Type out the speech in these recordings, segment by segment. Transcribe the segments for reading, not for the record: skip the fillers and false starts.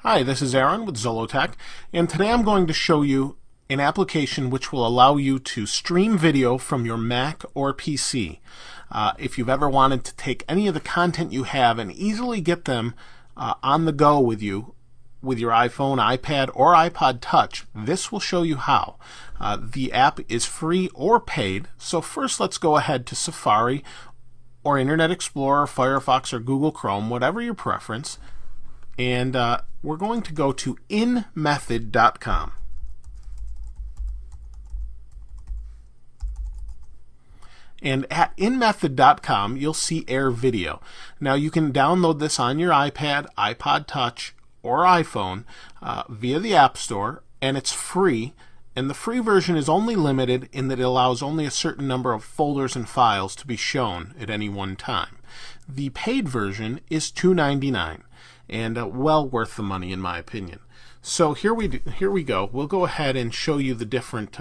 Hi, this is Aaron with Zollotech, and today I'm going to show you an application which will allow you to stream video from your Mac or PC. If you've ever wanted to take any of the content you have and easily get them on the go with you with your iPhone, iPad, or iPod Touch, this will show you how. The app is free or paid, so first let's go ahead to Safari or Internet Explorer, Firefox, or Google Chrome, whatever your preference, and we're going to go to inmethod.com. And at inmethod.com, you'll see Air Video. Now, you can download this on your iPad, iPod Touch, or iPhone via the App Store, and it's free. And the free version is only limited in that it allows only a certain number of folders and files to be shown at any one time. The paid version is $2.99, and well worth the money in my opinion. So here we go. We'll go ahead and show you the different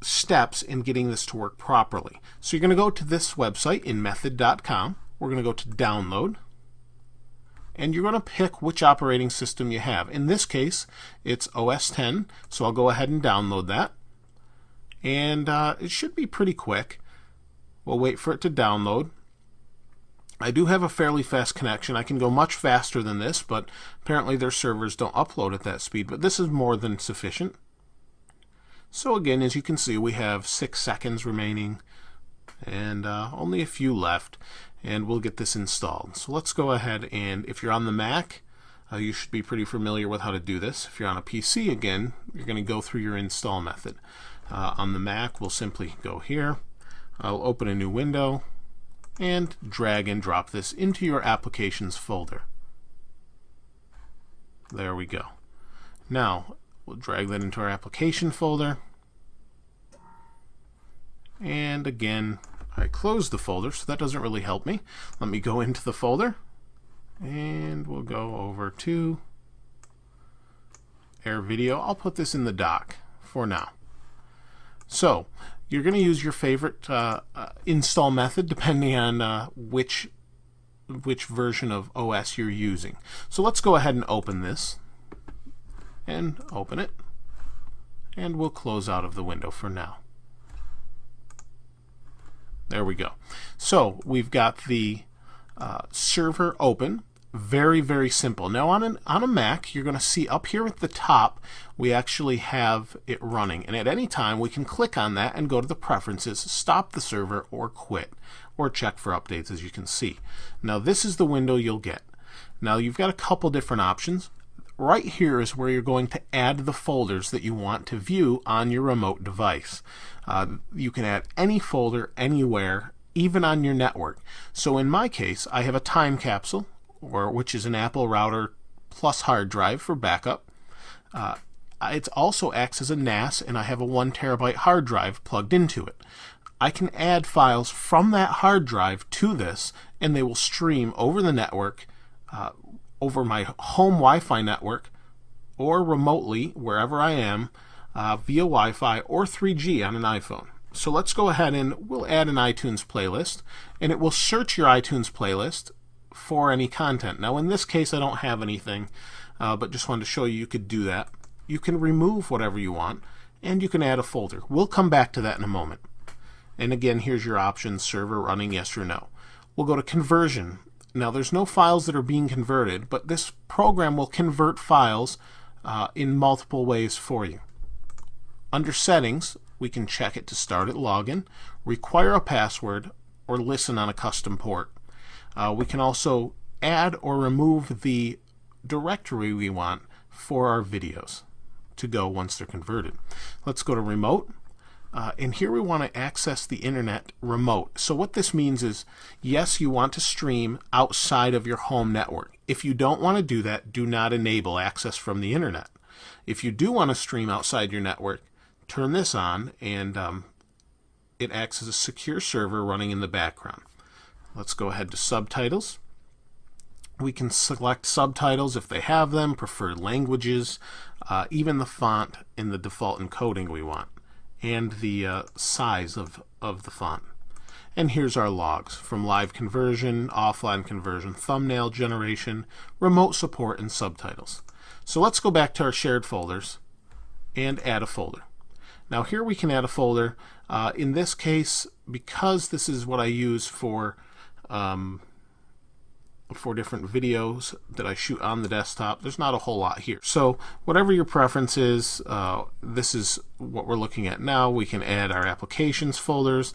steps in getting this to work properly. So you're going to go to this website, inmethod.com. We're going to go to download, and you're going to pick which operating system you have. In this case, it's OS X, so I'll go ahead and download that. And it should be pretty quick. We'll wait for it to download. I do have a fairly fast connection. I can go much faster than this, but apparently their servers don't upload at that speed, but this is more than sufficient. So again, as you can see, we have 6 seconds remaining and only a few left, and we'll get this installed. So let's go ahead, and if you're on the Mac, you should be pretty familiar with how to do this. If you're on a PC, again, you're going to go through your install method. On the Mac, we'll simply go here. I'll open a new window and drag and drop this into your applications folder. There we go. Now, we'll drag that into our application folder. And again, I closed the folder, so that doesn't really help me. Let me go into the folder, and we'll go over to Air Video. I'll put this in the dock for now. So, you're going to use your favorite install method depending on which version of OS you're using. So let's go ahead and open this. And open it, and we'll close out of the window for now. There we go. So we've got the server open. Very, very simple. Now on a Mac, you're going to see up here at the top we actually have it running, and at any time we can click on that and go to the preferences, stop the server, or quit, or check for updates, as you can see. Now this is the window you'll get. Now you've got a couple different options. Right here is where you're going to add the folders that you want to view on your remote device. You can add any folder anywhere, even on your network. So in my case, I have a time capsule, which is an Apple router plus hard drive for backup. It also acts as a NAS, and I have a 1 terabyte hard drive plugged into it. I can add files from that hard drive to this, and they will stream over the network, over my home Wi-Fi network, or remotely wherever I am via Wi-Fi or 3G on an iPhone. So let's go ahead and we'll add an iTunes playlist, and it will search your iTunes playlist for any content. Now in this case I don't have anything, but just wanted to show you could do that. You can remove whatever you want, and you can add a folder. We'll come back to that in a moment. And again, here's your options: server running, yes or no. We'll go to conversion. Now there's no files that are being converted, but this program will convert files in multiple ways for you. Under settings, we can check it to start at login, require a password, or listen on a custom port. We can also add or remove the directory we want for our videos to go once they're converted. Let's go to remote. And here we want to access the internet remote. So what this means is, yes, you want to stream outside of your home network. If you don't want to do that, do not enable access from the internet. If you do want to stream outside your network, turn this on, and it acts as a secure server running in the background. Let's go ahead to subtitles. We can select subtitles if they have them, preferred languages, even the font in the default encoding we want, and the size of the font. And here's our logs from live conversion, offline conversion, thumbnail generation, remote support, and subtitles. So let's go back to our shared folders and add a folder. Now here we can add a folder. In this case, because this is what I use for different videos that I shoot on the desktop, there's not a whole lot here. So whatever your preference is, this is what we're looking at now. We can add our applications folders.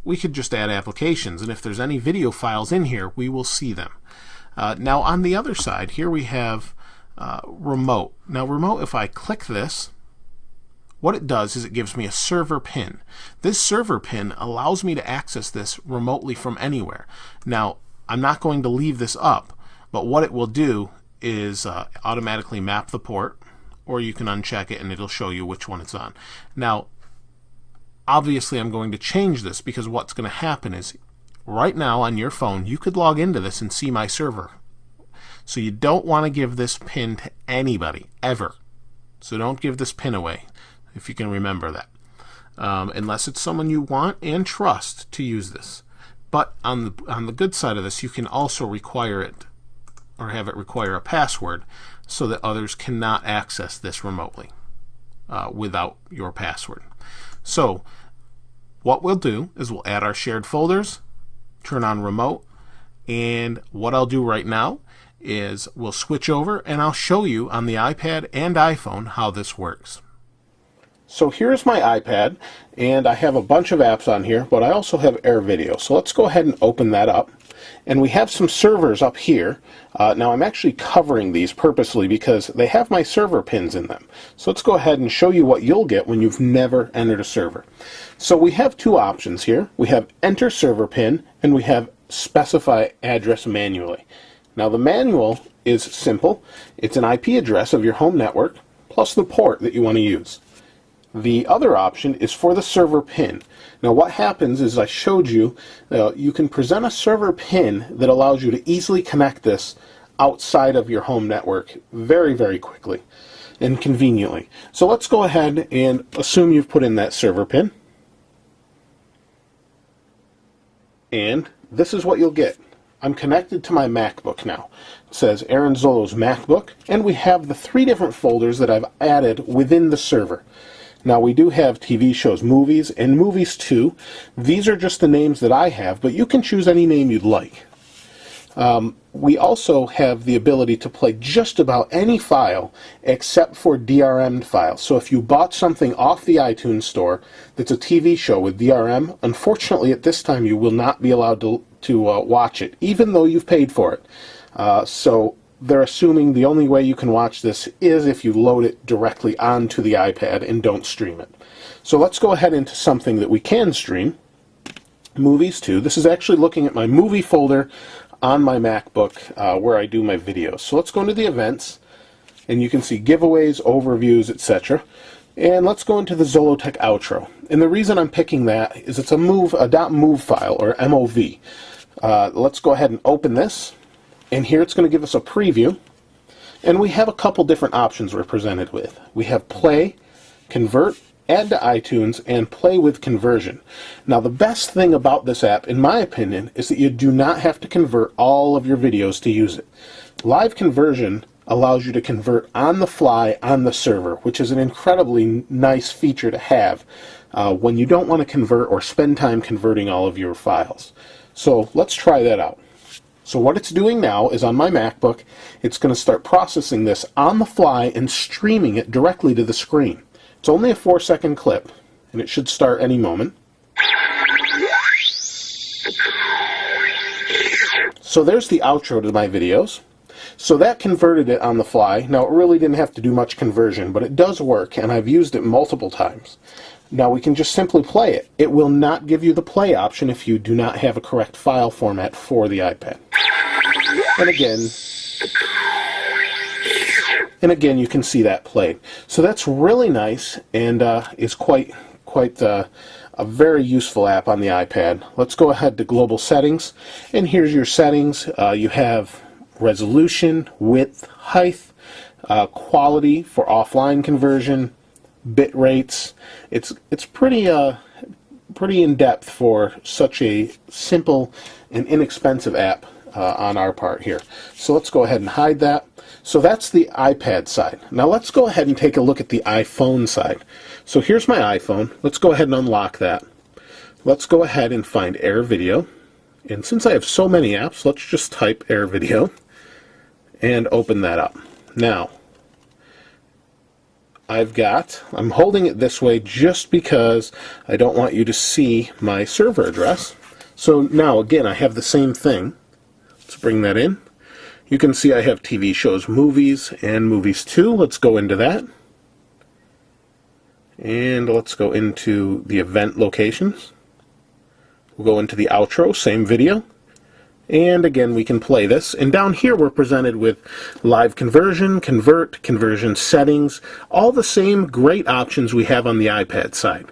We could just add applications, and if there's any video files in here, we will see them. Now on the other side, here we have remote. Now remote, if I click this, what it does is it gives me a server pin. This server pin allows me to access this remotely from anywhere. Now, I'm not going to leave this up, but what it will do is automatically map the port, or you can uncheck it and it'll show you which one it's on. Now, obviously I'm going to change this because what's going to happen is right now on your phone, you could log into this and see my server. So you don't want to give this pin to anybody, ever. So don't give this pin away, if you can remember that, unless it's someone you want and trust to use this. But on the good side of this, you can also require it, or have it require a password, so that others cannot access this remotely without your password. So what we'll do is we'll add our shared folders, turn on remote, and what I'll do right now is we'll switch over and I'll show you on the iPad and iPhone how this works. So here's my iPad, and I have a bunch of apps on here, but I also have AirVideo. So let's go ahead and open that up. And we have some servers up here. Now I'm actually covering these purposely because they have my server pins in them. So let's go ahead and show you what you'll get when you've never entered a server. So we have two options here. We have enter server pin, and we have specify address manually. Now the manual is simple. It's an IP address of your home network plus the port that you want to use. The other option is for the server pin. Now what happens is I showed you, you can present a server pin that allows you to easily connect this outside of your home network very, very quickly and conveniently. So let's go ahead and assume you've put in that server pin. And this is what you'll get. I'm connected to my MacBook now. It says Aaron Zollo's MacBook, and we have the 3 different folders that I've added within the server. Now we do have TV shows, movies, and movies too. These are just the names that I have, but you can choose any name you'd like. We also have the ability to play just about any file except for DRM files. So if you bought something off the iTunes store that's a TV show with DRM, unfortunately at this time you will not be allowed to watch it, even though you've paid for it. So they're assuming the only way you can watch this is if you load it directly onto the iPad and don't stream it. So let's go ahead into something that we can stream. Movies too. This is actually looking at my movie folder on my MacBook where I do my videos. So let's go into the events, and you can see giveaways, overviews, etc. And let's go into the Zollotech outro. And the reason I'm picking that is it's a .mov file, or MOV. Let's go ahead and open this. And here it's going to give us a preview. And we have a couple different options we're presented with. We have play, convert, add to iTunes, and play with conversion. Now the best thing about this app, in my opinion, is that you do not have to convert all of your videos to use it. Live conversion allows you to convert on the fly on the server, which is an incredibly nice feature to have when you don't want to convert or spend time converting all of your files. So let's try that out. So what it's doing now is on my MacBook, it's going to start processing this on the fly and streaming it directly to the screen. It's only a 4-second clip, and it should start any moment. So there's the outro to my videos. So that converted it on the fly. Now it really didn't have to do much conversion, but it does work, and I've used it multiple times. Now we can just simply play it. It will not give you the play option if you do not have a correct file format for the iPad. And again, you can see that played. So that's really nice, and is quite a very useful app on the iPad. Let's go ahead to global settings, and here's your settings. You have resolution, width, height, quality for offline conversion, bit rates. It's pretty pretty in-depth for such a simple and inexpensive app on our part here. So let's go ahead and hide that. So that's the iPad side. Now let's go ahead and take a look at the iPhone side. So here's my iPhone. Let's go ahead and unlock that. Let's go ahead and find Air Video. And since I have so many apps, let's just type Air Video and open that up. Now, I'm holding it this way just because I don't want you to see my server address. So now again, I have the same thing. Let's bring that in. You can see I have TV shows, movies, and movies too. Let's go into that. And let's go into the event locations. We'll go into the outro, same video. And again, we can play this. And down here, we're presented with live conversion, convert, conversion settings, all the same great options we have on the iPad side.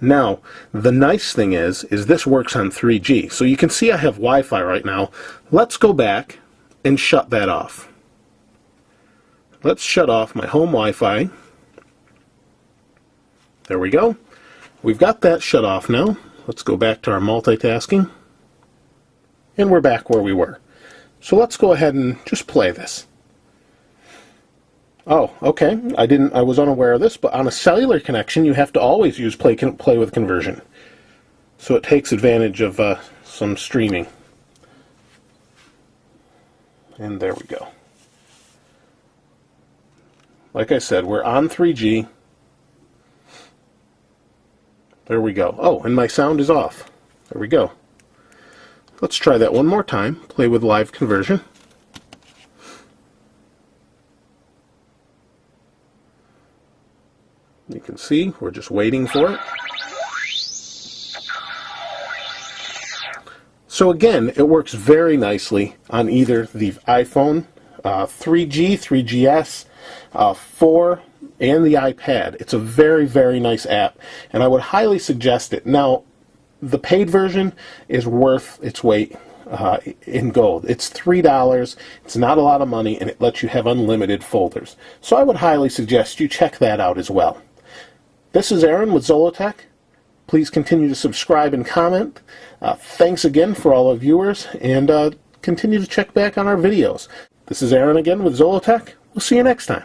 Now, the nice thing is this works on 3G. So you can see I have Wi-Fi right now. Let's go back and shut that off. Let's shut off my home Wi-Fi. There we go. We've got that shut off now. Let's go back to our multitasking. And we're back where we were. So let's go ahead and just play this. Oh, okay. I was unaware of this, but on a cellular connection, you have to always use play with conversion. So it takes advantage of some streaming. And there we go. Like I said, we're on 3G. There we go. Oh, and my sound is off. There we go. Let's try that one more time. Play with live conversion. You can see we're just waiting for it. So again, it works very nicely on either the iPhone 3G, 3GS, 4, and the iPad. It's a very, very nice app, and I would highly suggest it. Now, the paid version is worth its weight in gold. It's $3. It's not a lot of money, and it lets you have unlimited folders. So I would highly suggest you check that out as well. This is Aaron with Zollotech. Please continue to subscribe and comment. Thanks again for all our viewers, and continue to check back on our videos. This is Aaron again with Zollotech. We'll see you next time.